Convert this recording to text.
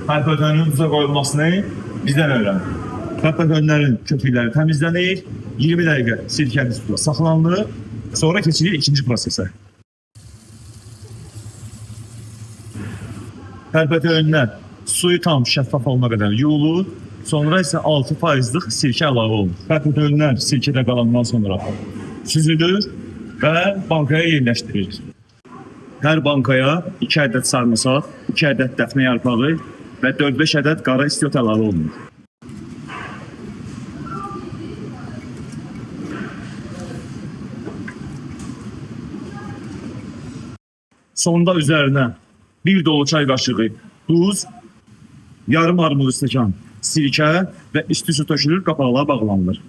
Pərpətönün duza qoyulmasını bizdən öyrən. Pərpətönlərin köpükləri təmizlənir, 20 dəqiqə sirkəli suda saxlanılır, sonra keçilir ikinci prosesə. Pərpətönlər suyu tam şəffaf olana qədər yuyulur, sonra isə 6%'lik sirkə əlavə olunur. Pərpətönlər sirkədə qalandan sonra süzülür və bankaya yerləşdirilir. Hər bankaya 2 ədəd sarımsaq, 2 ədəd dəfnə yarpağı və 4-5 ədəd qara istiot əlavə olunur. Sonda üzərinə 1 dolu çay qaşığı duz, yarım armud stəkan sirkə və isti su tökülür, qapaqlar bağlanılır.